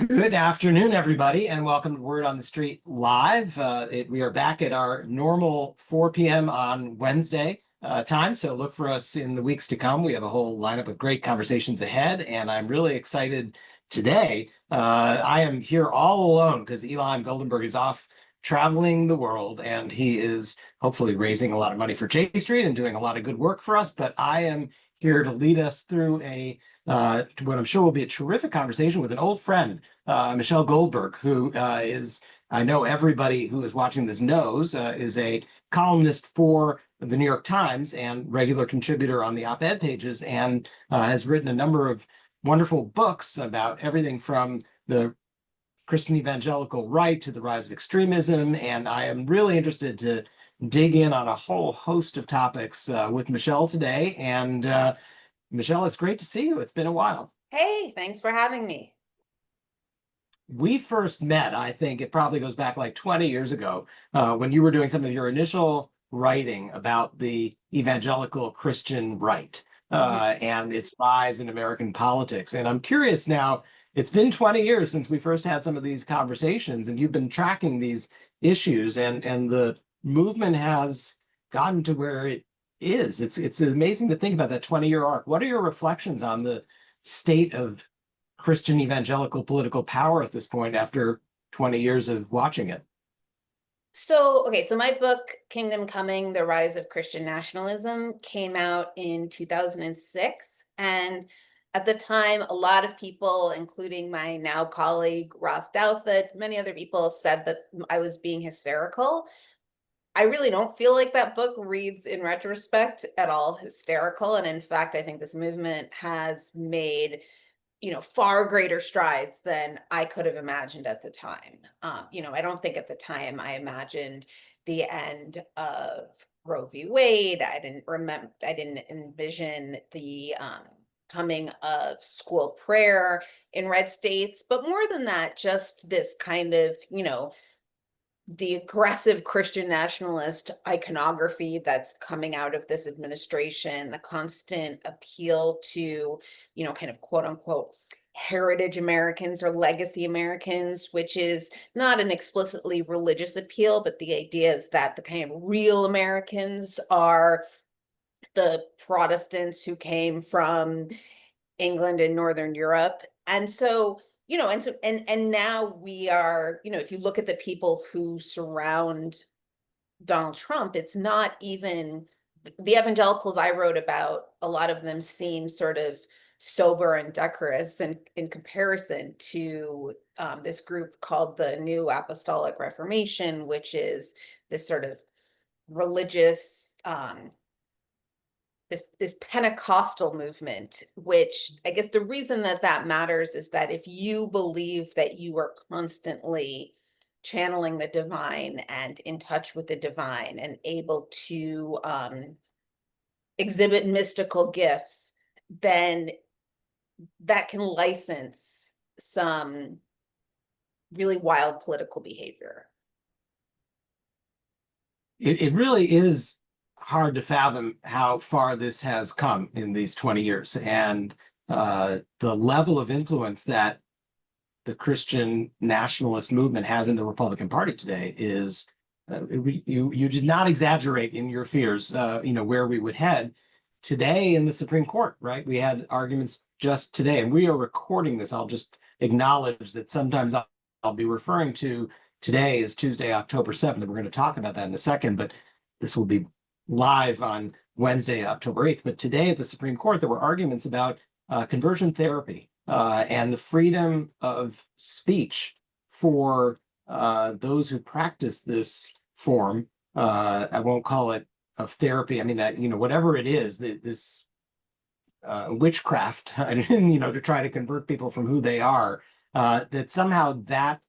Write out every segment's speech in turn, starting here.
Good afternoon, everybody, and welcome to Word on the Street Live. We are back at our normal 4 p.m. on Wednesday time, so look for us in the weeks to come. We have a whole lineup of great conversations ahead, and I'm really excited today. I am here all alone because Elon Goldenberg is off traveling the world, and he is hopefully raising a lot of money for J Street and doing a lot of good work for us, but I am here to lead us through what I'm sure will be a terrific conversation with an old friend, Michelle Goldberg, who I know everybody who is watching this knows, is a columnist for the New York Times and regular contributor on the op-ed pages, and has written a number of wonderful books about everything from the Christian evangelical right to the rise of extremism. And I am really interested to dig in on a whole host of topics with Michelle today. And Michelle, it's great to see you. It's been a while. Hey, thanks for having me. We first met, I think it probably goes back like 20 years ago, when you were doing some of your initial writing about the evangelical Christian right and its rise in American politics. And I'm curious now, it's been 20 years since we first had some of these conversations, and you've been tracking these issues, and the movement has gotten to where it is. It's amazing to think about that 20-year arc. What are your reflections on the state of Christian evangelical political power at this point after 20 years of watching it? So my book, Kingdom Coming: The Rise of Christian Nationalism, came out in 2006. And at the time, a lot of people, including my now colleague, Ross Douthat, many other people said that I was being hysterical. I really don't feel like that book reads in retrospect at all hysterical. And in fact, I think this movement has made far greater strides than I could have imagined at the time. I don't think at the time I imagined the end of Roe v. Wade. I didn't envision the coming of school prayer in red states. But more than that, just this kind of, the aggressive Christian nationalist iconography that's coming out of this administration, the constant appeal to, kind of quote unquote heritage Americans or legacy Americans, which is not an explicitly religious appeal, but the idea is that the kind of real Americans are the Protestants who came from England and Northern Europe. And so, and now we are, if you look at the people who surround Donald Trump, it's not even the evangelicals I wrote about. A lot of them seem sort of sober and decorous in comparison to this group called the New Apostolic Reformation, which is this sort of religious this Pentecostal movement. Which I guess the reason that matters is that if you believe that you are constantly channeling the divine and in touch with the divine and able to exhibit mystical gifts, then that can license some really wild political behavior. It really is hard to fathom how far this has come in these 20 years, and the level of influence that the Christian nationalist movement has in the Republican Party today is you did not exaggerate in your fears, where we would head today in the Supreme Court, right? We had arguments just today, and we are recording this. I'll just acknowledge that sometimes I'll be referring to today as Tuesday, October 7th. We're going to talk about that in a second, but this will be live on Wednesday, October 8th. But today at the Supreme Court, there were arguments about conversion therapy and the freedom of speech for those who practice this form. I won't call it of therapy. I mean, whatever it is, this witchcraft, to try to convert people from who they are, that somehow that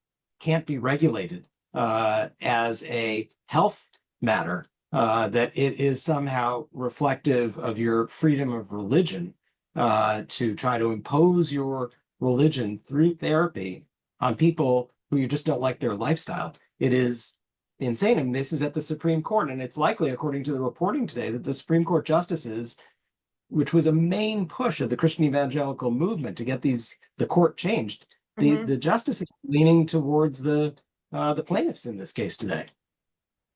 can't be regulated as a health matter, that it is somehow reflective of your freedom of religion to try to impose your religion through therapy on people who you just don't like their lifestyle. It is insane. And this is at the Supreme Court. And it's likely, according to the reporting today, that the Supreme Court justices, which was a main push of the Christian evangelical movement to get the court changed, the justice is leaning towards the plaintiffs in this case today.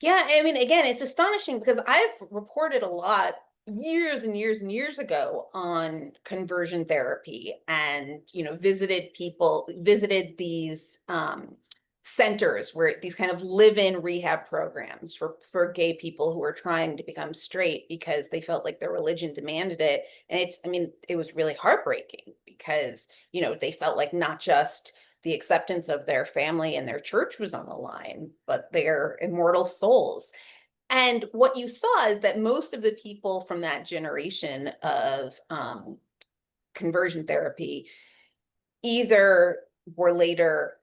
Yeah, I mean, again, it's astonishing because I've reported a lot years and years and years ago on conversion therapy and, visited these centers where these kind of live-in rehab programs for gay people who are trying to become straight because they felt like their religion demanded it. And it was really heartbreaking because, they felt like not just the acceptance of their family and their church was on the line, but their immortal souls. And what you saw is that most of the people from that generation of conversion therapy either were later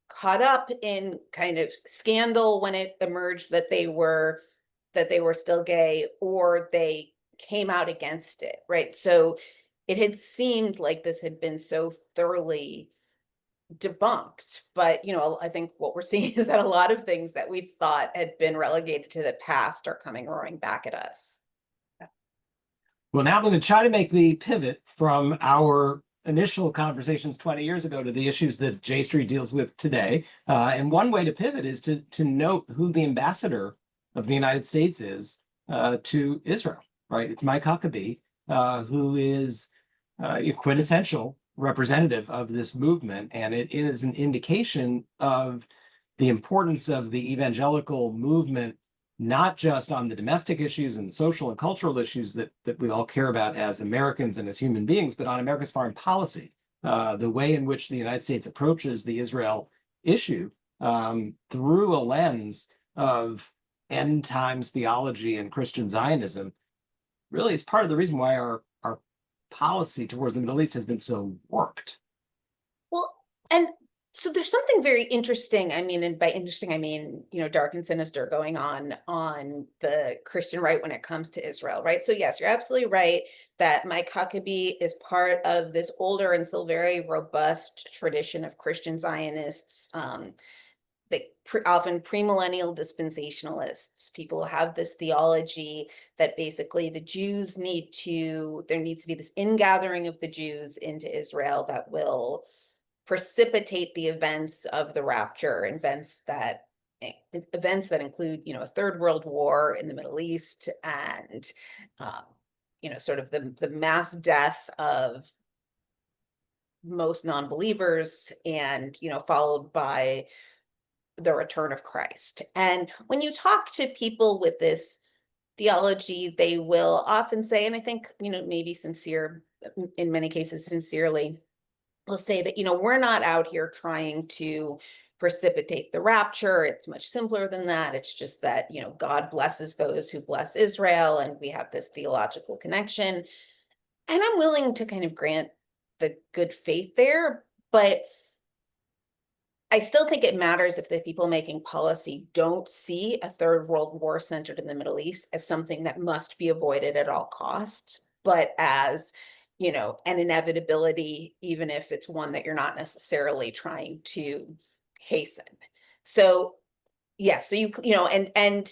caught up in kind of scandal when it emerged that they were still gay, or they came out against it, right? So it had seemed like this had been so thoroughly debunked, but I think what we're seeing is that a lot of things that we thought had been relegated to the past are coming roaring back at us. Well, now I'm going to try to make the pivot from our initial conversations 20 years ago to the issues that J Street deals with today. And one way to pivot is to note who the ambassador of the United States is to Israel, right? It's Mike Huckabee, who is a quintessential representative of this movement. And it is an indication of the importance of the evangelical movement, not just on the domestic issues and social and cultural issues that we all care about as Americans and as human beings, but on America's foreign policy, the way in which the United States approaches the Israel issue through a lens of end times theology and Christian Zionism. Really, it's part of the reason why our policy towards the Middle East has been so warped. Well, and so there's something very interesting. And by interesting, I mean, dark and sinister going on the Christian right when it comes to Israel, right? So yes, you're absolutely right that Mike Huckabee is part of this older and still very robust tradition of Christian Zionists, often premillennial dispensationalists, people who have this theology that basically there needs to be this ingathering of the Jews into Israel that will precipitate the events of the rapture, events that include, a third world war in the Middle East and, sort of the mass death of most non-believers and, followed by the return of Christ. And when you talk to people with this theology, they will often say, and I think, maybe in many cases, sincerely, will say that, we're not out here trying to precipitate the rapture. It's much simpler than that. It's just that, God blesses those who bless Israel, and we have this theological connection. And I'm willing to kind of grant the good faith there, but I still think it matters if the people making policy don't see a third world war centered in the Middle East as something that must be avoided at all costs, but as, an inevitability, even if it's one that you're not necessarily trying to hasten. So, yeah, so and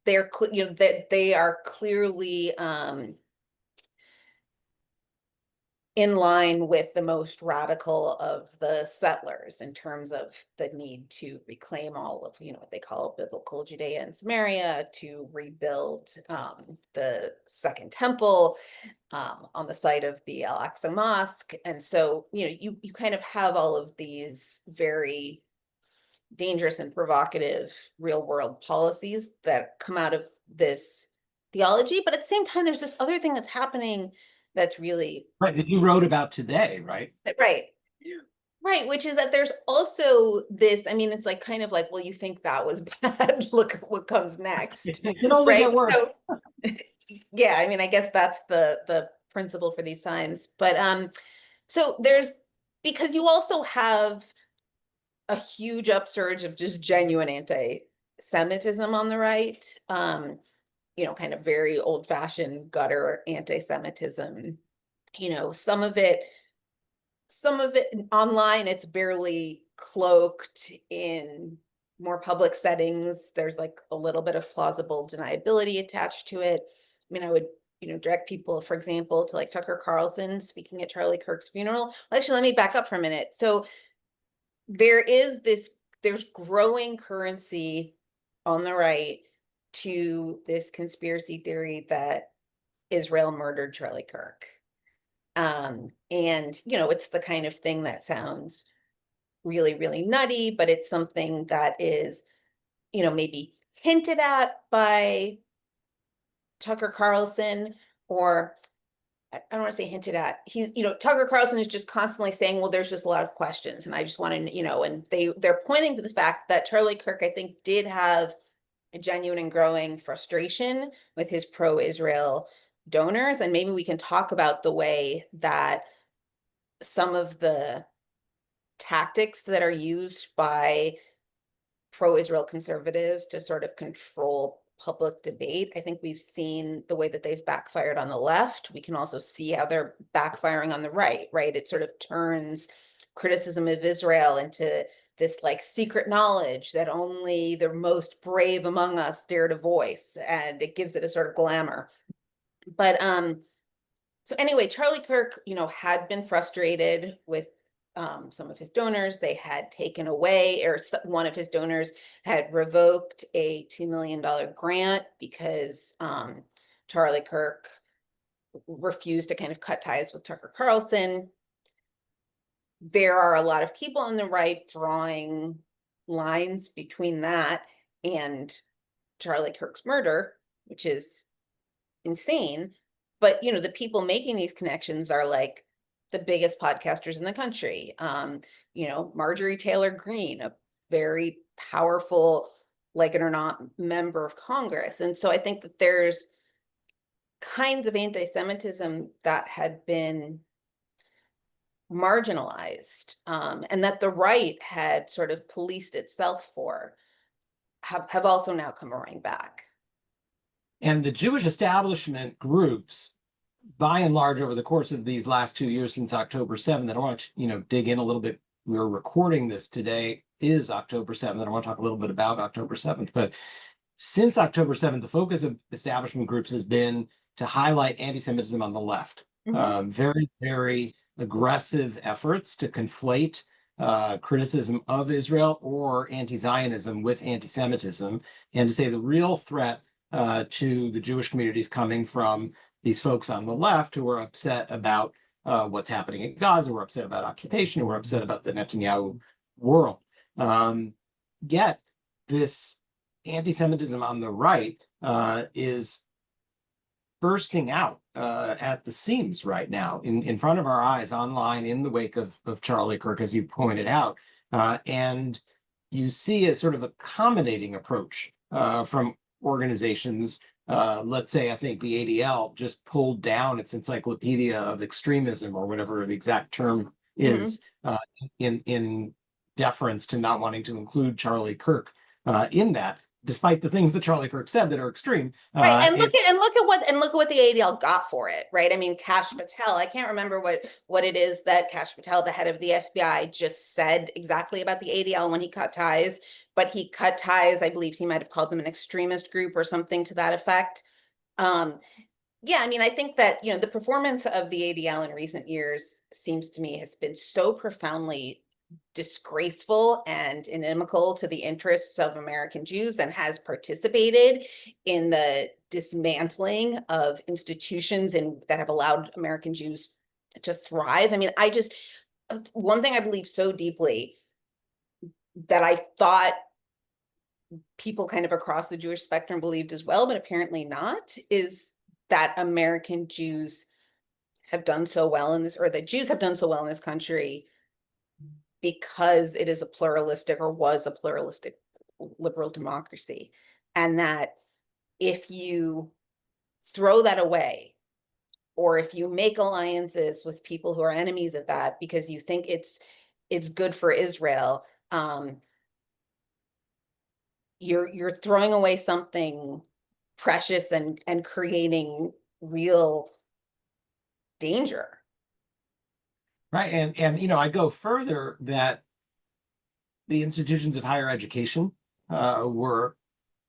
that they are clearly in line with the most radical of the settlers in terms of the need to reclaim all of, what they call biblical Judea and Samaria, to rebuild the Second Temple on the site of the Al-Aqsa Mosque. And so, you kind of have all of these very dangerous and provocative real world policies that come out of this theology. But at the same time, there's this other thing that's happening that's really right that you wrote about today, right? Right, which is that there's also this, it's like kind of like, well, you think that was bad, look at what comes next. It can only get worse. So, yeah, I guess that's the principle for these times. But so because you also have a huge upsurge of just genuine anti-Semitism on the right. Kind of very old-fashioned gutter anti-Semitism. Some of it online, it's barely cloaked. In more public settings, there's like a little bit of plausible deniability attached to it. I would direct people, for example, to like Tucker Carlson speaking at Charlie Kirk's funeral. Actually, let me back up for a minute. So there's growing currency on the right to this conspiracy theory that Israel murdered Charlie Kirk. And it's the kind of thing that sounds really, really nutty, but it's something that is, maybe hinted at by Tucker Carlson, or I don't want to say hinted at. He's, Tucker Carlson is just constantly saying, well, there's just a lot of questions. And I just want to, and they're pointing to the fact that Charlie Kirk, I think, did have a genuine and growing frustration with his pro-Israel donors. And maybe we can talk about the way that some of the tactics that are used by pro-Israel conservatives to sort of control public debate. I think we've seen the way that they've backfired on the left. We can also see how they're backfiring on the right? It sort of turns criticism of Israel into this like secret knowledge that only the most brave among us dare to voice, and it gives it a sort of glamour. But so anyway, Charlie Kirk, had been frustrated with some of his donors. They had taken away, or one of his donors had revoked a $2 million grant because Charlie Kirk refused to kind of cut ties with Tucker Carlson. There are a lot of people on the right drawing lines between that and Charlie Kirk's murder, which is insane. But, the people making these connections are like the biggest podcasters in the country. Marjorie Taylor Greene, a very powerful, like it or not, member of Congress. And so I think that there's kinds of anti-Semitism that had been marginalized, and that the right had sort of policed itself for, have also now come roaring back. And the Jewish establishment groups, by and large, over the course of these last 2 years since October 7th, and I want to, dig in a little bit. We're recording this today is October 7th, and I want to talk a little bit about October 7th. But since October 7th, the focus of establishment groups has been to highlight anti-Semitism on the left. Very, very aggressive efforts to conflate criticism of Israel or anti-Zionism with anti-Semitism, and to say the real threat to the Jewish communities coming from these folks on the left who are upset about what's happening in Gaza, who are upset about occupation, who are upset about the Netanyahu world. Yet this anti-Semitism on the right is bursting out at the seams right now in front of our eyes, online, in the wake of Charlie Kirk, as you pointed out. And you see a sort of accommodating approach from organizations. Let's say, I think the ADL just pulled down its encyclopedia of extremism, or whatever the exact term is, in deference to not wanting to include Charlie Kirk in that, despite the things that Charlie Kirk said that are extreme. Right, and look at what the ADL got for it, right? I mean, Kash Patel, I can't remember what it is that Kash Patel, the head of the FBI, just said exactly about the ADL when he cut ties, but he cut ties, I believe he might have called them an extremist group or something to that effect. Yeah, I mean, I think that, the performance of the ADL in recent years seems to me has been so profoundly disgraceful and inimical to the interests of American Jews, and has participated in the dismantling of institutions that have allowed American Jews to thrive. I mean, one thing I believe so deeply, that I thought people kind of across the Jewish spectrum believed as well, but apparently not, is that American Jews have done so well in this, or that Jews have done so well in this country because it is a pluralistic, or was a pluralistic, liberal democracy. And that if you throw that away, or if you make alliances with people who are enemies of that because you think it's good for Israel, you're throwing away something precious and creating real danger. Right. And I go further, that the institutions of higher education were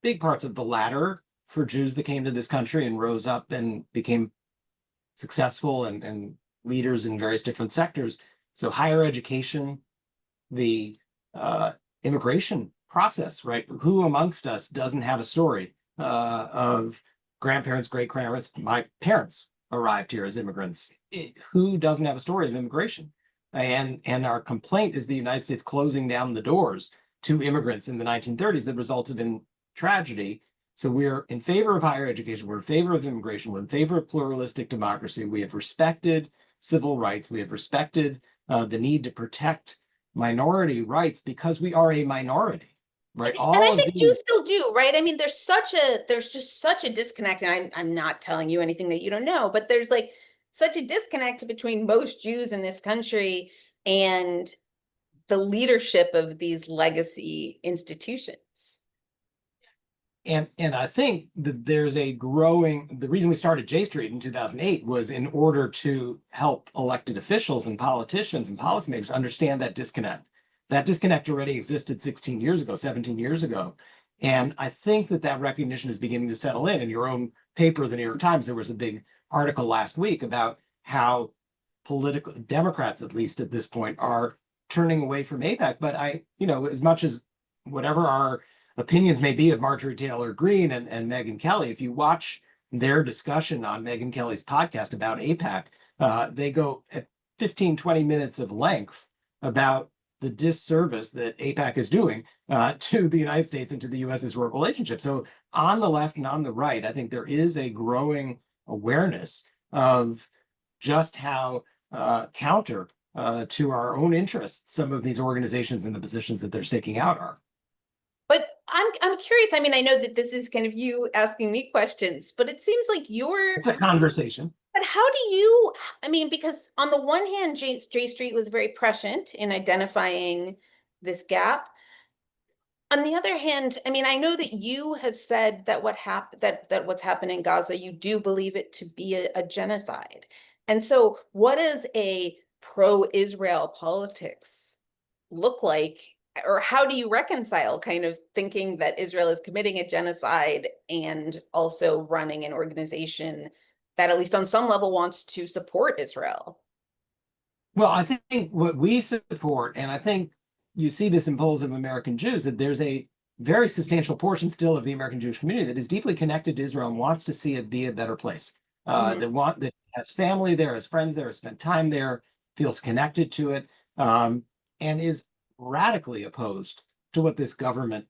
big parts of the latter for Jews that came to this country and rose up and became successful and leaders in various different sectors. So higher education, the immigration process, right? Who amongst us doesn't have a story of grandparents, great grandparents? My parents arrived here as immigrants. Who doesn't have a story of immigration? And our complaint is the United States closing down the doors to immigrants in the 1930s that resulted in tragedy. So we're in favor of higher education. We're in favor of immigration. We're in favor of pluralistic democracy. We have respected civil rights. We have respected the need to protect minority rights because we are a minority, right? And I think Jews still do, right? I mean, there's just such a disconnect, and I'm not telling you anything that you don't know, but there's like such a disconnect between most Jews in this country and the leadership of these legacy institutions. And I think that there's a growing, the reason we started J Street in 2008 was in order to help elected officials and politicians and policymakers understand that disconnect. That disconnect already existed 16 years ago, 17 years ago. And I think that that recognition is beginning to settle in. In your own paper, the New York Times, there was a big article last week about how political Democrats, at least at this point, are turning away from AIPAC. But as much as whatever our opinions may be of Marjorie Taylor Greene and Megyn Kelly, if you watch their discussion on Megyn Kelly's podcast about AIPAC, they go at 15, 20 minutes of length about the disservice that AIPAC is doing to the United States and to the U.S.'s relationship. So on the left and on the right, I think there is a growing awareness of just how counter to our own interests some of these organizations and the positions that they're staking out are. But I'm curious. I mean, I know that this is kind of you asking me questions, but it seems like It's a conversation. But how do you, I mean, because on the one hand, J Street was very prescient in identifying this gap. On the other hand, I mean, I know that you have said that that what's happened in Gaza, you do believe it to be a genocide. And so what does a pro-Israel politics look like? Or how do you reconcile kind of thinking that Israel is committing a genocide and also running an organization that at least on some level wants to support Israel? Well, I think what we support, and I think you see this in polls of American Jews, that there's a very substantial portion still of the American Jewish community that is deeply connected to Israel and wants to see it be a better place. That has family there, has friends there, has spent time there, feels connected to it, and is radically opposed to what this government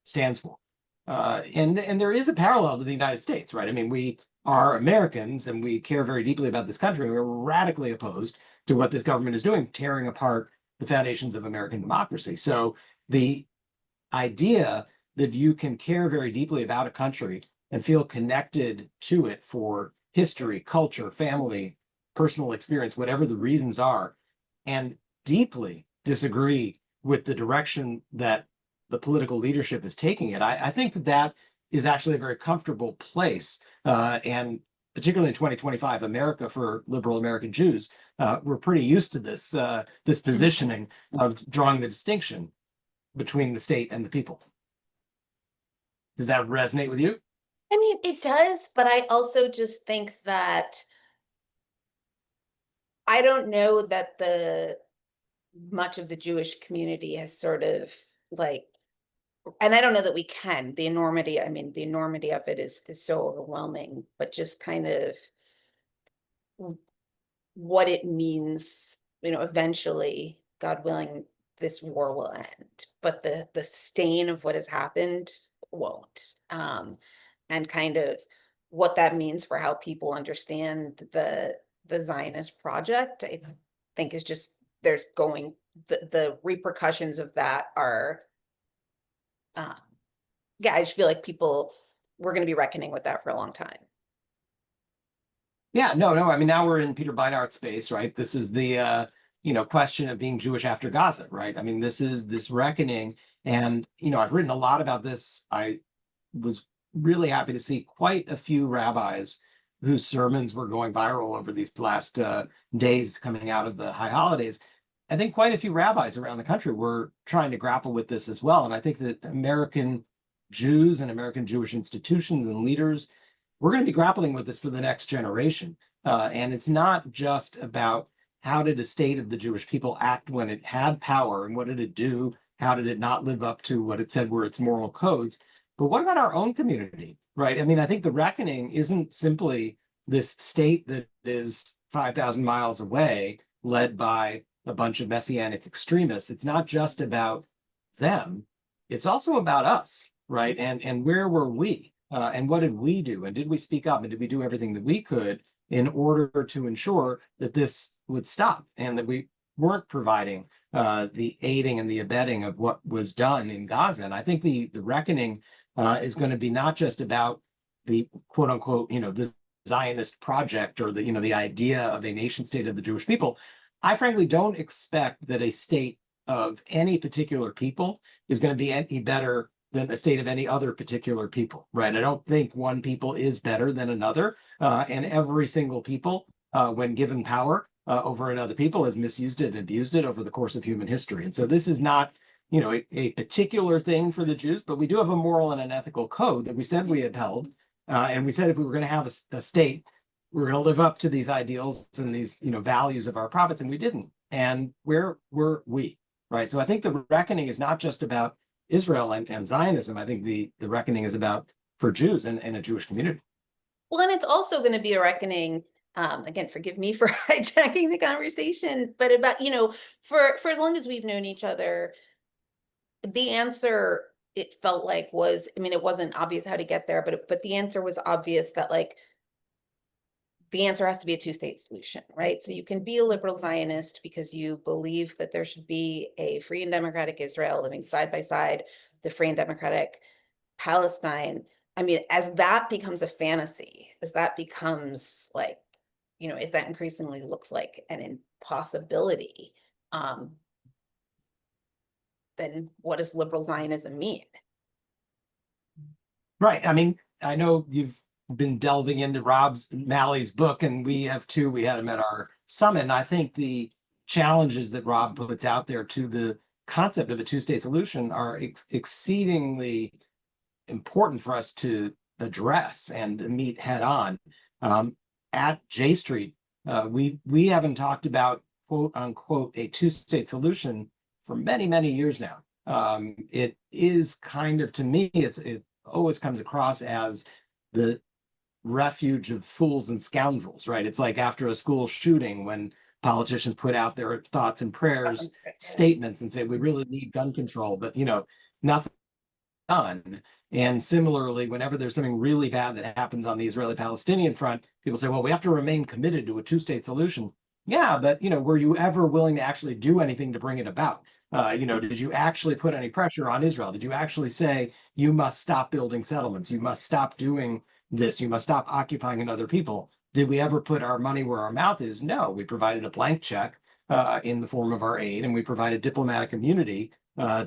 stands for. And there is a parallel to the United States, right? I mean, we are Americans and we care very deeply about this country. We're radically opposed to what this government is doing, tearing apart the foundations of American democracy. So the idea that you can care very deeply about a country and feel connected to it for history, culture, family, personal experience, whatever the reasons are, and deeply disagree with the direction that the political leadership is taking it, I think that is actually a very comfortable place. And particularly in 2025, America, for liberal American Jews, we're pretty used to this positioning of drawing the distinction between the state and the people. Does that resonate with you? I mean, it does, but I also just think that I don't know that much of the Jewish community has sort of like, and I don't know that we can, the enormity of it is so overwhelming, but just kind of what it means, eventually, God willing, this war will end, but the stain of what has happened won't. And kind of what that means for how people understand the Zionist project, I think is just, the repercussions of that are, I just feel like we're going to be reckoning with that for a long time. Yeah, no. I mean, now we're in Peter Beinart space, right? This is the, question of being Jewish after Gaza, right? I mean, this is this reckoning. And, I've written a lot about this. I was really happy to see quite a few rabbis whose sermons were going viral over these last days coming out of the high holidays. I think quite a few rabbis around the country were trying to grapple with this as well. And I think that American Jews and American Jewish institutions and leaders, we're going to be grappling with this for the next generation. And it's not just about how did a state of the Jewish people act when it had power and what did it do? How did it not live up to what it said were its moral codes? But what about our own community, right? I mean, I think the reckoning isn't simply this state that is 5,000 miles away, led by a bunch of messianic extremists. It's not just about them. It's also about us, right? And where were we? And what did we do? And did we speak up? And did we do everything that we could in order to ensure that this would stop and that we weren't providing the aiding and the abetting of what was done in Gaza? And I think the reckoning is going to be not just about the quote unquote, this Zionist project or the idea of a nation state of the Jewish people. I frankly don't expect that a state of any particular people is going to be any better than a state of any other particular people, right? I don't think one people is better than another, and every single people, when given power over another people, has misused it and abused it over the course of human history. And so this is not, a particular thing for the Jews, but we do have a moral and an ethical code that we said we upheld, and we said if we were going to have a state, we were going to live up to these ideals and these, values of our prophets, and we didn't. And where were we, right? So I think the reckoning is not just about Israel and Zionism. I think the reckoning is about for Jews and a Jewish community. Well, and it's also going to be a reckoning. Again, forgive me for hijacking the conversation, but about, for as long as we've known each other, the answer, it felt like, was, I mean, it wasn't obvious how to get there, but the answer was obvious, that like the answer has to be a two-state solution, right? So you can be a liberal Zionist because you believe that there should be a free and democratic Israel living side by side, the free and democratic Palestine. I mean, as that becomes a fantasy, as that becomes like, as that increasingly looks like an impossibility, then what does liberal Zionism mean? Right. I mean, I know you've been delving into Rob Malley's book, and we have too. We had him at our summit. And I think the challenges that Rob puts out there to the concept of a two-state solution are exceedingly important for us to address and meet head on. At J Street, we haven't talked about quote unquote a two-state solution for many, many years now. It is kind of, to me, it always comes across as the refuge of fools and scoundrels, right? It's like after a school shooting when politicians put out their thoughts and prayers statements and say we really need gun control, but nothing done. And similarly, whenever there's something really bad that happens on the Israeli-Palestinian front, people say, well, we have to remain committed to a two-state solution. Yeah, but were you ever willing to actually do anything to bring it about? Did you actually put any pressure on Israel? Did you actually say you must stop building settlements? You must stop doing this. You must stop occupying another people. Did we ever put our money where our mouth is? No, we provided a blank check in the form of our aid, and we provided diplomatic immunity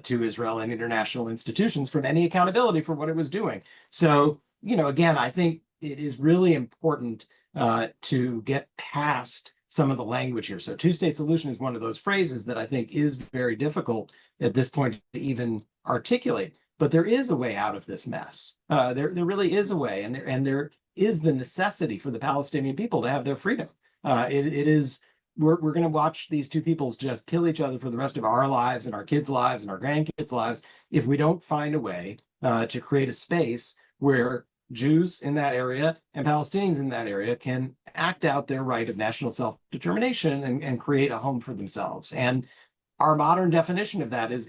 to Israel and international institutions from any accountability for what it was doing. So, again, I think it is really important to get past some of the language here. So two-state solution is one of those phrases that I think is very difficult at this point to even articulate. But there is a way out of this mess. There really is a way, and there is the necessity for the Palestinian people to have their freedom. It is. We're going to watch these two peoples just kill each other for the rest of our lives and our kids' lives and our grandkids' lives if we don't find a way to create a space where Jews in that area and Palestinians in that area can act out their right of national self-determination and create a home for themselves. And our modern definition of that is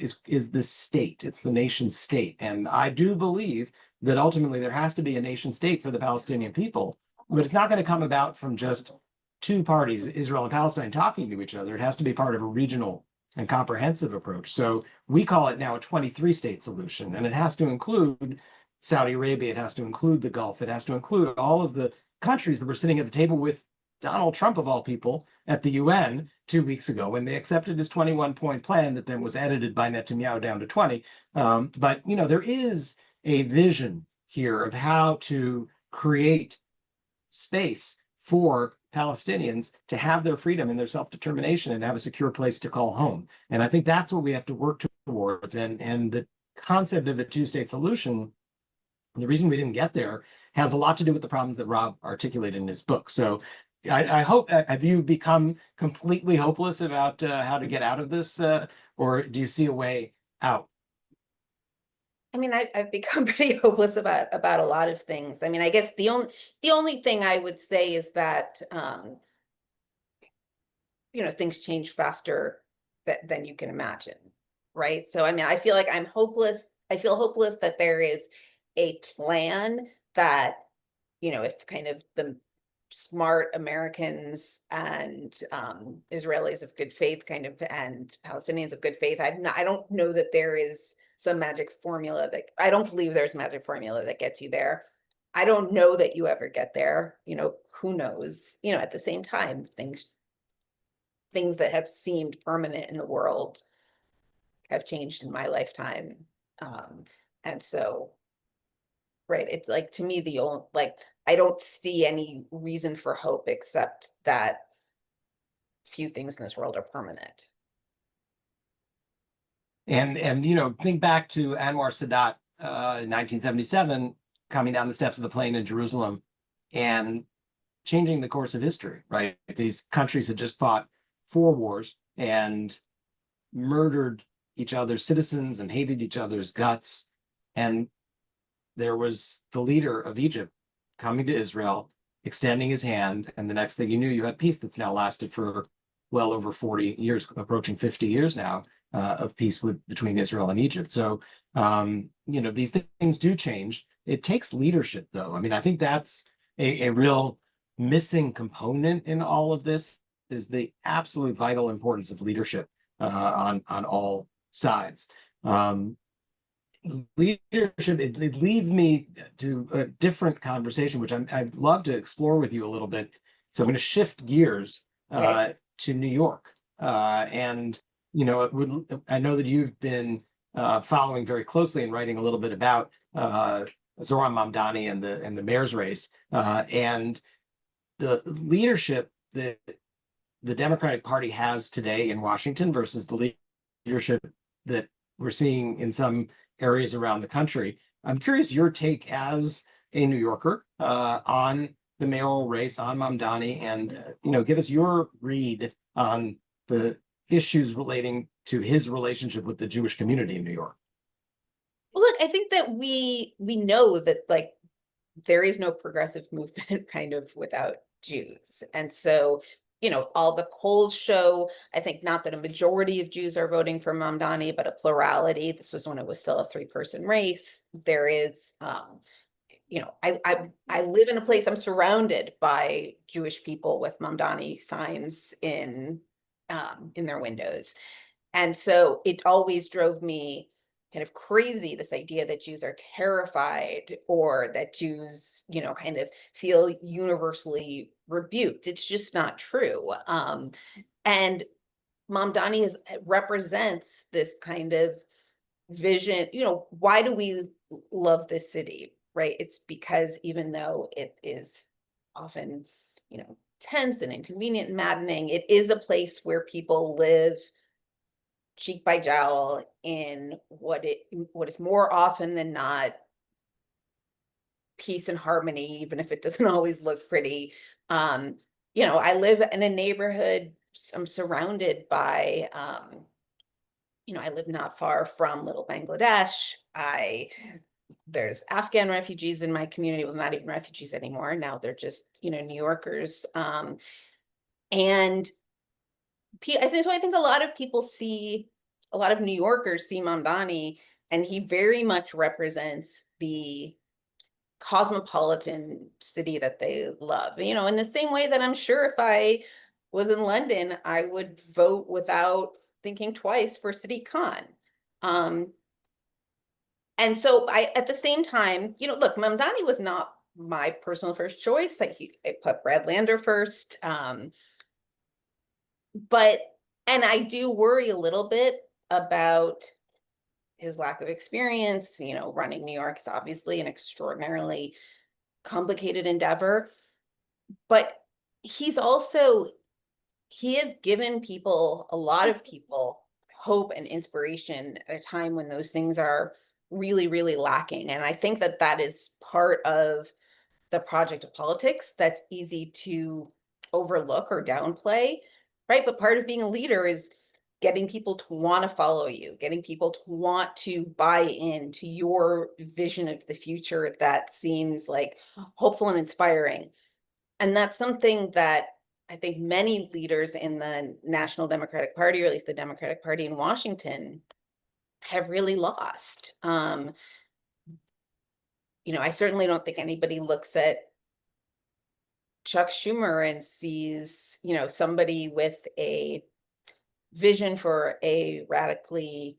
the state. It's the nation state. And I do believe that ultimately there has to be a nation state for the Palestinian people, but it's not going to come about from just two parties, Israel and Palestine, talking to each other. It has to be part of a regional and comprehensive approach. So we call it now a 23-state solution, and it has to include Saudi Arabia, it has to include the Gulf, it has to include all of the countries that were sitting at the table with Donald Trump, of all people, at the UN 2 weeks ago when they accepted his 21-point plan that then was edited by Netanyahu down to 20. But, there is a vision here of how to create space for Palestinians to have their freedom and their self-determination and have a secure place to call home. And I think that's what we have to work towards. And the concept of a two-state solution And the reason we didn't get there has a lot to do with the problems that Rob articulated in his book. So I hope, have you become completely hopeless about how to get out of this, or do you see a way out? I mean, I've become pretty hopeless about a lot of things. I mean, I guess the only thing I would say is that things change faster than you can imagine, right? So I mean, I feel like I'm hopeless. I feel hopeless that there is a plan that, if kind of the smart Americans and Israelis of good faith kind of and Palestinians of good faith, I don't know that there is some magic formula that I don't believe there's a magic formula that gets you there. I don't know that you ever get there. Who knows? At the same time, things that have seemed permanent in the world have changed in my lifetime. And so, right, it's like, to me, the only, like, I don't see any reason for hope except that few things in this world are permanent. And think back to Anwar Sadat in 1977, coming down the steps of the plane in Jerusalem and changing the course of history, right? These countries had just fought 4 wars and murdered each other's citizens and hated each other's guts. And there was the leader of Egypt coming to Israel, extending his hand, and the next thing you knew, you had peace that's now lasted for well over 40 years, approaching 50 years now, of peace between Israel and Egypt. So, these things do change. It takes leadership, though. I mean, I think that's a real missing component in all of this, is the absolute vital importance of leadership on all sides. Leadership, it leads me to a different conversation, which I'd love to explore with you a little bit. So I'm going to shift gears Right. to New York. And, I know that you've been following very closely and writing a little bit about Zohran Mamdani and the mayor's race, and the leadership that the Democratic Party has today in Washington versus the leadership that we're seeing in some areas around the country. I'm curious your take as a New Yorker on the mayoral race, on Mamdani, and give us your read on the issues relating to his relationship with the Jewish community in New York. Well, look, I think that we know that, like, there is no progressive movement kind of without Jews. And so, all the polls show, I think, not that a majority of Jews are voting for Mamdani, but a plurality. This was when it was still a 3-person race. There is, I live in a place, I'm surrounded by Jewish people with Mamdani signs in their windows. And so it always drove me kind of crazy, this idea that Jews are terrified, or that Jews, kind of feel universally rebuked. It's just not true. And Mamdani represents this kind of vision. Why do we love this city, right? It's because even though it is often, tense and inconvenient and maddening, it is a place where people live cheek by jowl in what is more often than not peace and harmony, even if it doesn't always look pretty. I live in a neighborhood, I'm surrounded by, I live not far from Little Bangladesh. There's Afghan refugees in my community. Well, not even refugees anymore. Now they're just, New Yorkers. And I think a lot of people a lot of New Yorkers see Mamdani, and he very much represents the cosmopolitan city that they love. In the same way that I'm sure if I was in London, I would vote without thinking twice for Sadiq Khan. And so at the same time, look, Mamdani was not my personal first choice. I put Brad Lander first. And I do worry a little bit about his lack of experience. Running New York is obviously an extraordinarily complicated endeavor, but he has given a lot of people, hope and inspiration at a time when those things are really, really lacking. And I think that that is part of the project of politics that's easy to overlook or downplay, right? But part of being a leader is getting people to want to follow you, getting people to want to buy into your vision of the future that seems like hopeful and inspiring. And that's something that I think many leaders in the National Democratic Party, or at least the Democratic Party in Washington, have really lost. I certainly don't think anybody looks at Chuck Schumer and sees, somebody with a vision for a radically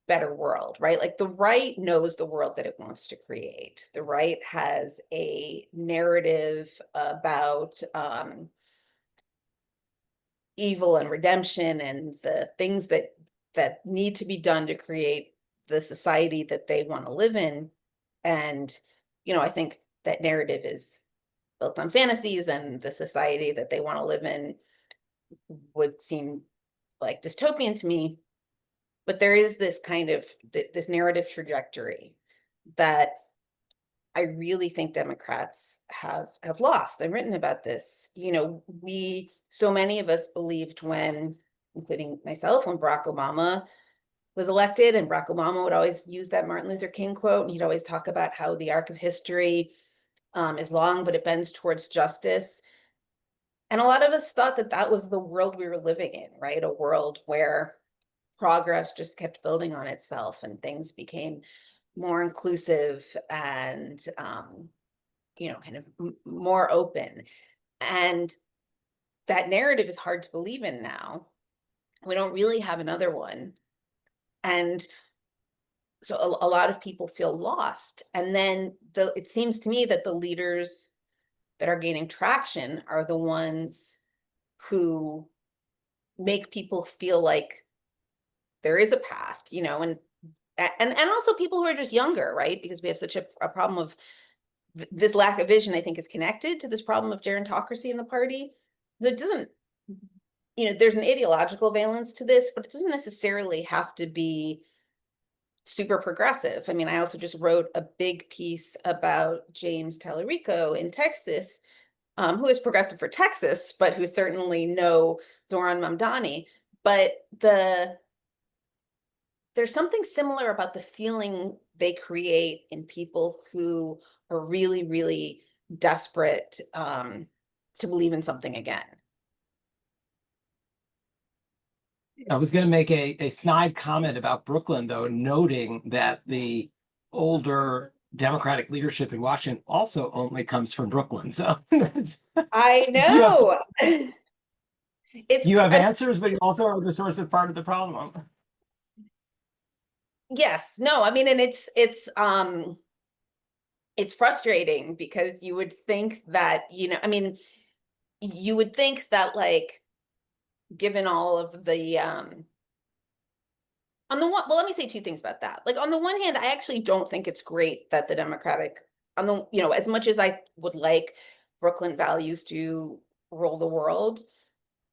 better world, right? Like the right knows the world that it wants to create. The right has a narrative about evil and redemption and the things that need to be done to create the society that they want to live in. And, I think that narrative is built on fantasies, and the society that they want to live in would seem like dystopian to me. But there is this kind of this narrative trajectory that I really think Democrats have lost. I've written about this. So many of us believed when, including myself, when Barack Obama was elected, and Barack Obama would always use that Martin Luther King quote, and he'd always talk about how the arc of history is long, but it bends towards justice. And a lot of us thought that that was the world we were living in, right? A world where progress just kept building on itself and things became more inclusive and, kind of more open. And that narrative is hard to believe in now. We don't really have another one. And so a lot of people feel lost. And then it seems to me that the leaders that are gaining traction are the ones who make people feel like there is a path, and also people who are just younger, right? Because we have such a problem of this lack of vision, I think, is connected to this problem of gerontocracy in the party. It doesn't, there's an ideological valence to this, but it doesn't necessarily have to be super progressive. I mean, I also just wrote a big piece about James Tallarico in Texas, who is progressive for Texas, but who certainly know Zoran Mamdani. But there's something similar about the feeling they create in people who are really, really desperate to believe in something again. I was going to make a snide comment about Brooklyn, though, noting that the older Democratic leadership in Washington also only comes from Brooklyn. So I you have know. you have answers, but you also are the source of part of the problem. Yes, no, I mean, and it's frustrating because you would think that, I mean, you would think that, like, given all of the on the one, well, let me say two things about that. Like, on the one hand, I actually don't think it's great that the Democratic, as much as I would like Brooklyn values to rule the world,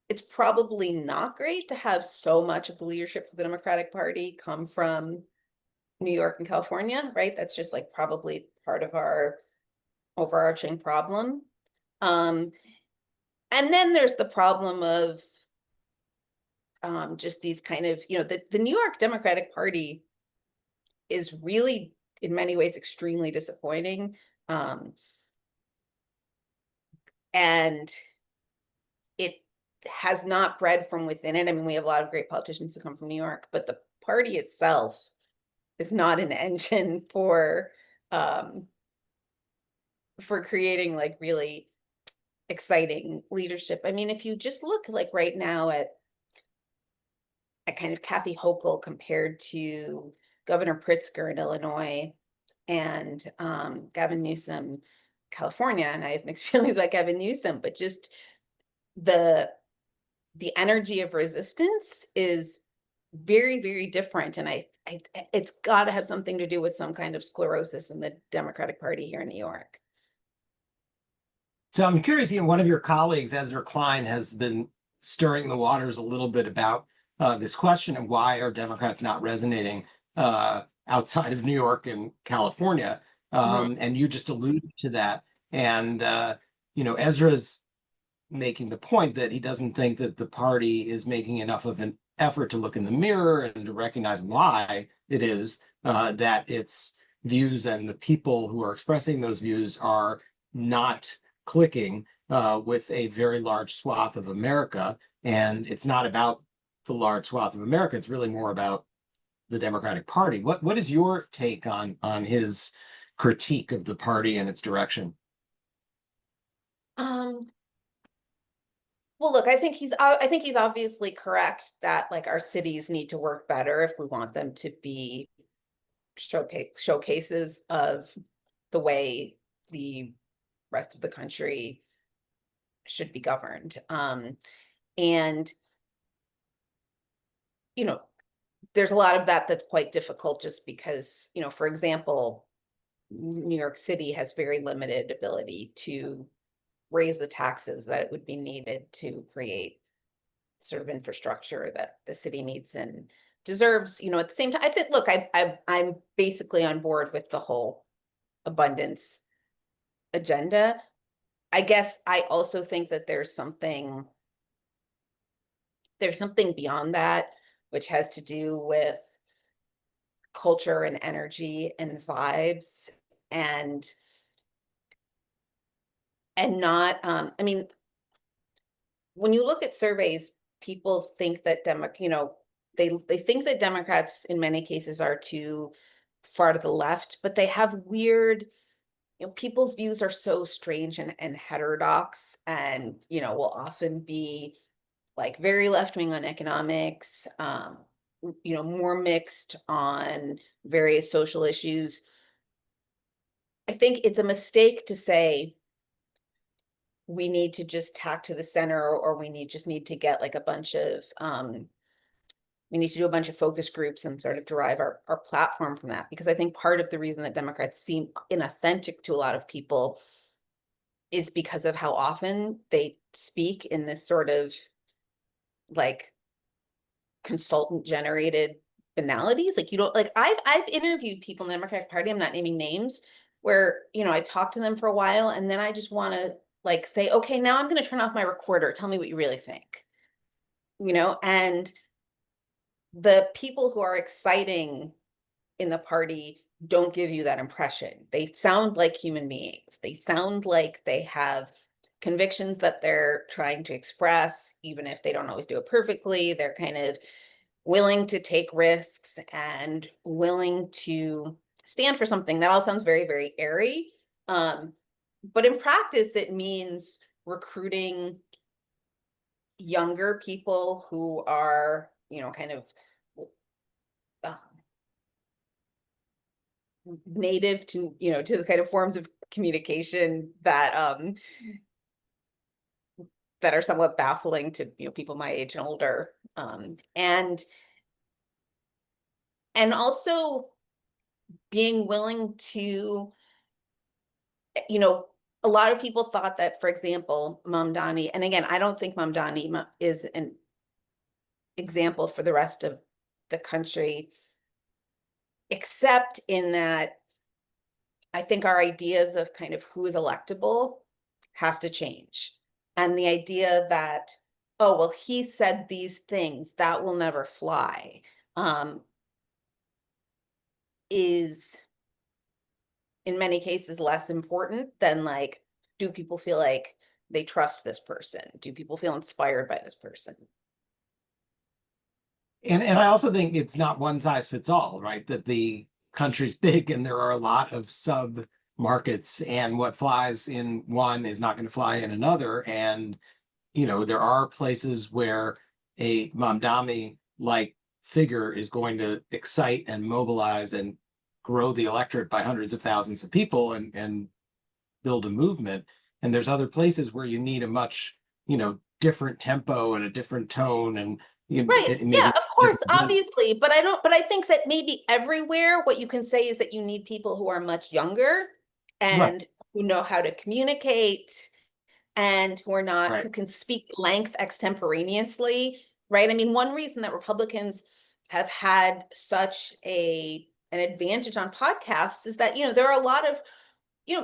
it's probably not great to have so much of the leadership of the Democratic Party come from New York and California, right? That's just like probably part of our overarching problem. And then there's the problem of just these kind of, the New York Democratic Party is really, in many ways, extremely disappointing. And it has not bred from within it. I mean, we have a lot of great politicians who come from New York, but the party itself is not an engine for creating like really exciting leadership. I mean, if you just look like right now at kind of Kathy Hochul compared to Governor Pritzker in Illinois and Gavin Newsom, California, and I have mixed feelings about Gavin Newsom, but just the energy of resistance is very, very different. And I it's got to have something to do with some kind of sclerosis in the Democratic Party here in New York. So I'm curious, one of your colleagues, Ezra Klein, has been stirring the waters a little bit about this question of why are Democrats not resonating outside of New York and California. And you just alluded to that. And, Ezra's making the point that he doesn't think that the party is making enough of an effort to look in the mirror and to recognize why it is that its views and the people who are expressing those views are not clicking with a very large swath of America. And it's not about the large swath of America. It's really more about the Democratic Party. What is your take on his critique of the party and its direction? Um, well, look, I think he's obviously correct that like our cities need to work better if we want them to be showcases of the way the rest of the country should be governed. And you know, there's a lot of that that's quite difficult just because, for example, New York City has very limited ability to raise the taxes that it would be needed to create sort of infrastructure that the city needs and deserves. At the same time, I think, look, I'm basically on board with the whole abundance agenda. I guess I also think that there's something beyond that, which has to do with culture and energy and vibes and not I mean, when you look at surveys, people think that they think that Democrats in many cases are too far to the left, but they have weird, people's views are so strange and heterodox and, will often be like very left wing on economics, more mixed on various social issues. I think it's a mistake to say we need to just tack to the center or just need to get like a bunch of we need to do a bunch of focus groups and sort of derive our platform from that, because I think part of the reason that Democrats seem inauthentic to a lot of people is because of how often they speak in this sort of like consultant generated banalities. Like, you don't like, I've interviewed people in the Democratic Party, I'm not naming names, where I talk to them for a while and then I just want to like say, okay, now I'm going to turn off my recorder, tell me what you really think. And the people who are exciting in the party don't give you that impression. They sound like human beings. They sound like they have convictions that they're trying to express, even if they don't always do it perfectly. They're kind of willing to take risks and willing to stand for something. That all sounds very, very airy. But in practice, it means recruiting younger people who are, kind of um, native to, to the kind of forms of communication that are somewhat baffling to, people my age and older. And also being willing to, a lot of people thought that, for example, Mamdani, and again, I don't think Mamdani is an example for the rest of the country, except in that I think our ideas of kind of who is electable has to change. And the idea that, oh, well, he said these things, that will never fly, is in many cases less important than like, do people feel like they trust this person? Do people feel inspired by this person? And I also think it's not one size fits all, right? That the country's big and there are a lot of sub markets, and what flies in one is not going to fly in another. And there are places where a Mamdani like figure is going to excite and mobilize and grow the electorate by hundreds of thousands of people and build a movement. And there's other places where you need a much, different tempo and a different tone and Right. Yeah, maybe of course, obviously. But I think that maybe everywhere what you can say is that you need people who are much younger right, and who know how to communicate and who right. can speak length extemporaneously, right? I mean, one reason that Republicans have had such a an advantage on podcasts is that, there are a lot of,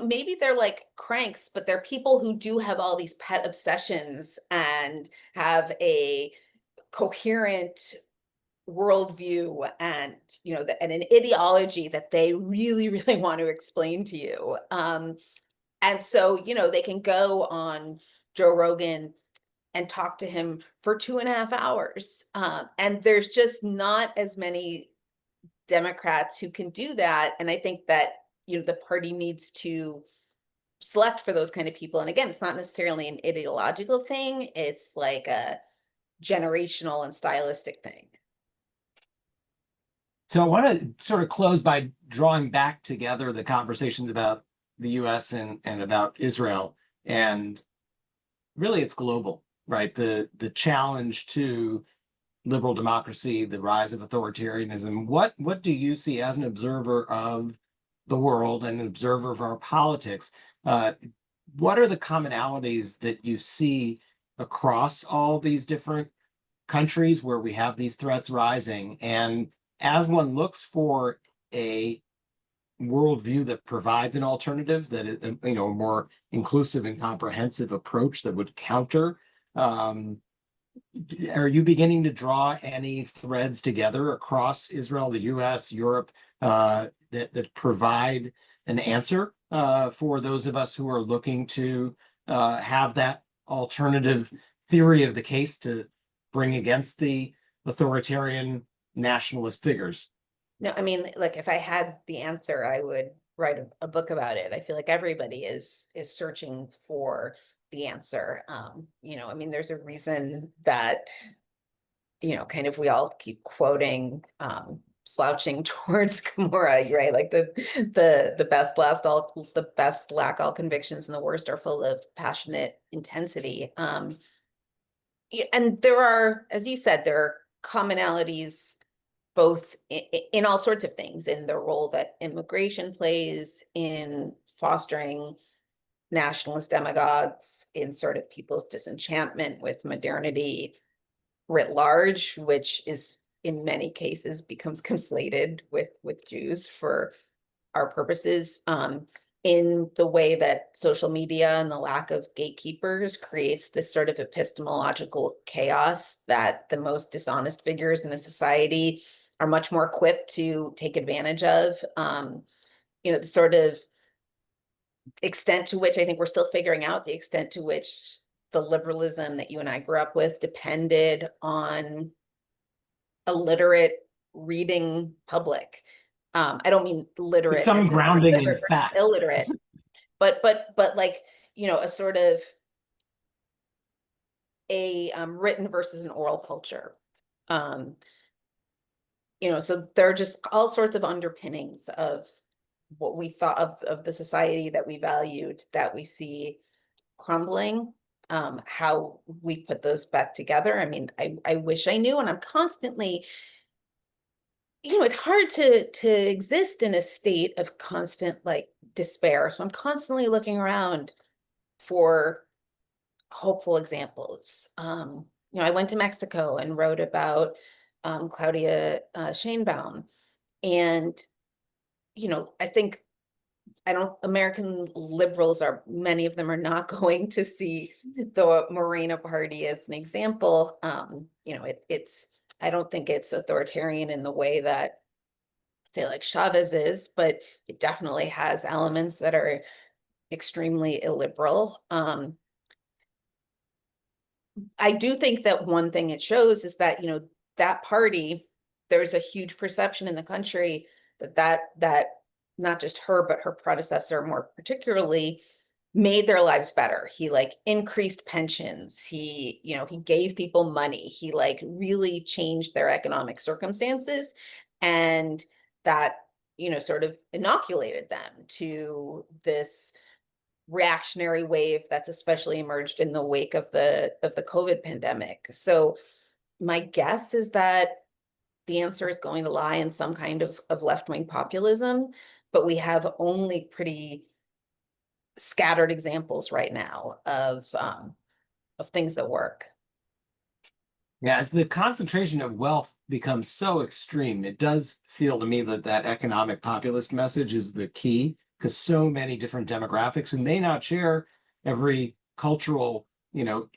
maybe they're like cranks, but they're people who do have all these pet obsessions and have a coherent worldview and, and an ideology that they really, really want to explain to you. And so, they can go on Joe Rogan and talk to him for 2.5 hours. And there's just not as many Democrats who can do that. And I think that, the party needs to select for those kind of people. And again, it's not necessarily an ideological thing. It's like a generational and stylistic thing. So I want to sort of close by drawing back together the conversations about the US and about Israel. And really it's global, right? The challenge to liberal democracy, the rise of authoritarianism. What do you see as an observer of the world and an observer of our politics? What are the commonalities that you see across all these different countries where we have these threats rising? And as one looks for a worldview that provides an alternative, that is, a more inclusive and comprehensive approach that would counter, are you beginning to draw any threads together across Israel, the US, Europe, that provide an answer for those of us who are looking to have that alternative theory of the case to bring against the authoritarian nationalist figures? No, I mean, like if I had the answer, I would write a book about it. I feel like everybody is searching for the answer. I mean, there's a reason that, kind of we all keep quoting slouching towards Gomorrah, right? Like the best lack all convictions and the worst are full of passionate intensity. And there are, as you said, there are commonalities both in all sorts of things, in the role that immigration plays in fostering nationalist demagogues, in sort of people's disenchantment with modernity writ large, which is in many cases becomes conflated with Jews for our purposes, in the way that social media and the lack of gatekeepers creates this sort of epistemological chaos that the most dishonest figures in a society are much more equipped to take advantage of. The sort of extent to which I think we're still figuring out the extent to which the liberalism that you and I grew up with depended on a literate reading public. I don't mean literate Some as in grounding in literate versus fact. illiterate, but like, a sort of a written versus an oral culture. So there are just all sorts of underpinnings of what we thought of the society that we valued that we see crumbling. How we put those back together. I mean, I wish I knew, and I'm constantly, it's hard to exist in a state of constant like despair. So I'm constantly looking around for hopeful examples. I went to Mexico and wrote about Claudia Sheinbaum, and I think American liberals are, many of them are not going to see the Morena party as an example. I don't think it's authoritarian in the way that, say, like Chavez is, but it definitely has elements that are extremely illiberal. I do think that one thing it shows is that, that party, there's a huge perception in the country that not just her, but her predecessor more particularly made their lives better. He like increased pensions. He gave people money. He like really changed their economic circumstances, and that, sort of inoculated them to this reactionary wave that's especially emerged in the wake of the COVID pandemic. So my guess is that the answer is going to lie in some kind of left-wing populism, but we have only pretty scattered examples right now of things that work. Yeah, as the concentration of wealth becomes so extreme, it does feel to me that that economic populist message is the key, because so many different demographics who may not share every cultural,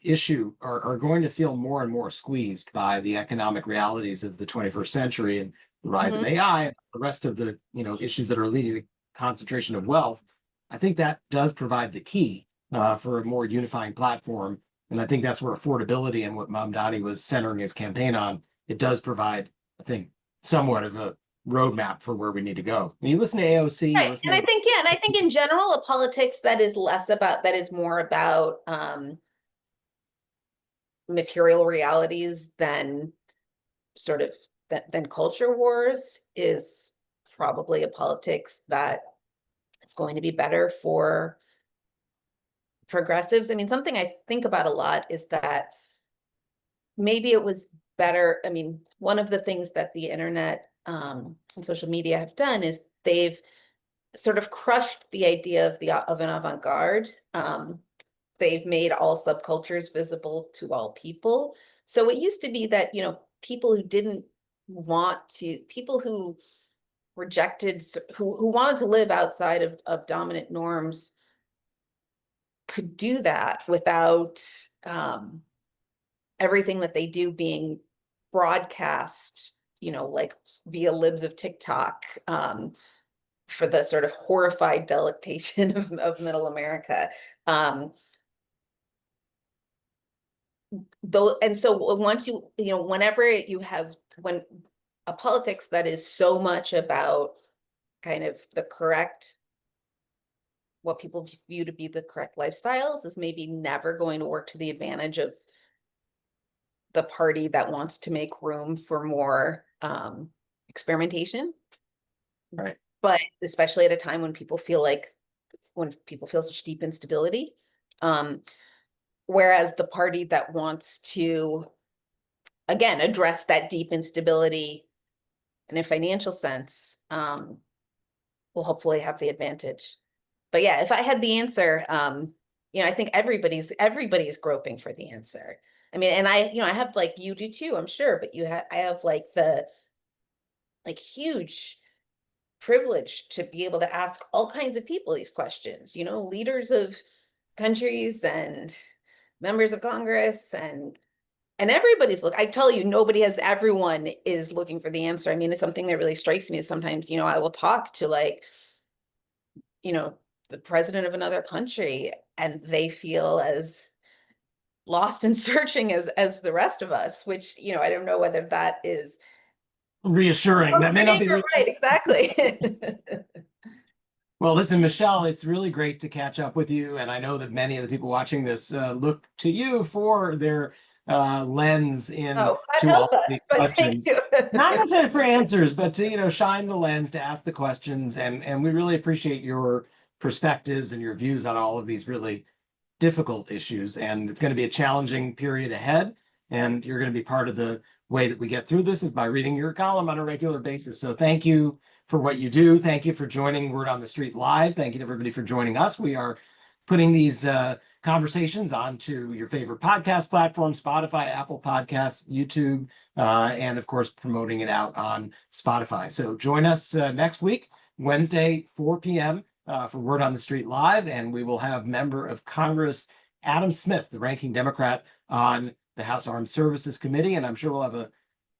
issue are going to feel more and more squeezed by the economic realities of the 21st century and the rise of Mhm. AI and the rest of the, issues that are leading to concentration of wealth. I think that does provide the key for a more unifying platform, and I think that's where affordability and what Mamdani was centering his campaign on, it does provide, I think, somewhat of a roadmap for where we need to go. When you listen to AOC, you Right. listen And I to, think, yeah, and I think in general, a politics that is that is more about material realities than sort of than culture wars is probably a politics that it's going to be better for progressives. I mean, something I think about a lot is that maybe it was better. I mean, one of the things that the internet and social media have done is they've sort of crushed the idea of an avant-garde. They've made all subcultures visible to all people. So it used to be that, people who didn't people who rejected, who wanted to live outside of dominant norms could do that without everything that they do being broadcast, like via libs of TikTok, for the sort of horrified delectation of middle America. Um, though, and so once whenever you have when a politics that is so much about kind of what people view to be the correct lifestyles is maybe never going to work to the advantage of the party that wants to make room for more experimentation. right. But especially at a time when people feel such deep instability. Um, Whereas the party that wants to, again, address that deep instability in a financial sense, will hopefully have the advantage. But yeah, if I had the answer, I think everybody's groping for the answer. I mean, and I have, like, you do too, I'm sure, but I have like the huge privilege to be able to ask all kinds of people these questions, leaders of countries and members of Congress and I tell you, everyone is looking for the answer. I mean, it's something that really strikes me is sometimes, I will talk to, like, you know, the president of another country and they feel as lost and searching as the rest of us, which, I don't know whether that is Reassuring. That may not comforting be or right, exactly. well. Listen, Michelle, it's really great to catch up with you, and I know that many of the people watching this look to you for their lens in Oh, God to all help of us, these but thank questions. you. Not necessarily for answers, but to shine the lens, to ask the questions, and we really appreciate your perspectives and your views on all of these really difficult issues. And it's going to be a challenging period ahead. And you're going to be part of the way that we get through this is by reading your column on a regular basis. So thank you for what you do. Thank you for joining Word on the Street Live. Thank you to everybody for joining us. We are putting these conversations onto your favorite podcast platform, Spotify, Apple Podcasts, YouTube, and of course, promoting it out on Spotify. So join us next week, Wednesday, 4 p.m. For Word on the Street Live, and we will have Member of Congress Adam Smith, the ranking Democrat on the House Armed Services Committee, and I'm sure we'll have an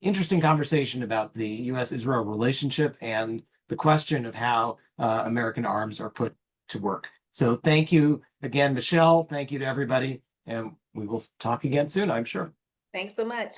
interesting conversation about the U.S.-Israel relationship and the question of how American arms are put to work. So thank you again, Michelle. Thank you to everybody, and we will talk again soon, I'm sure. Thanks so much.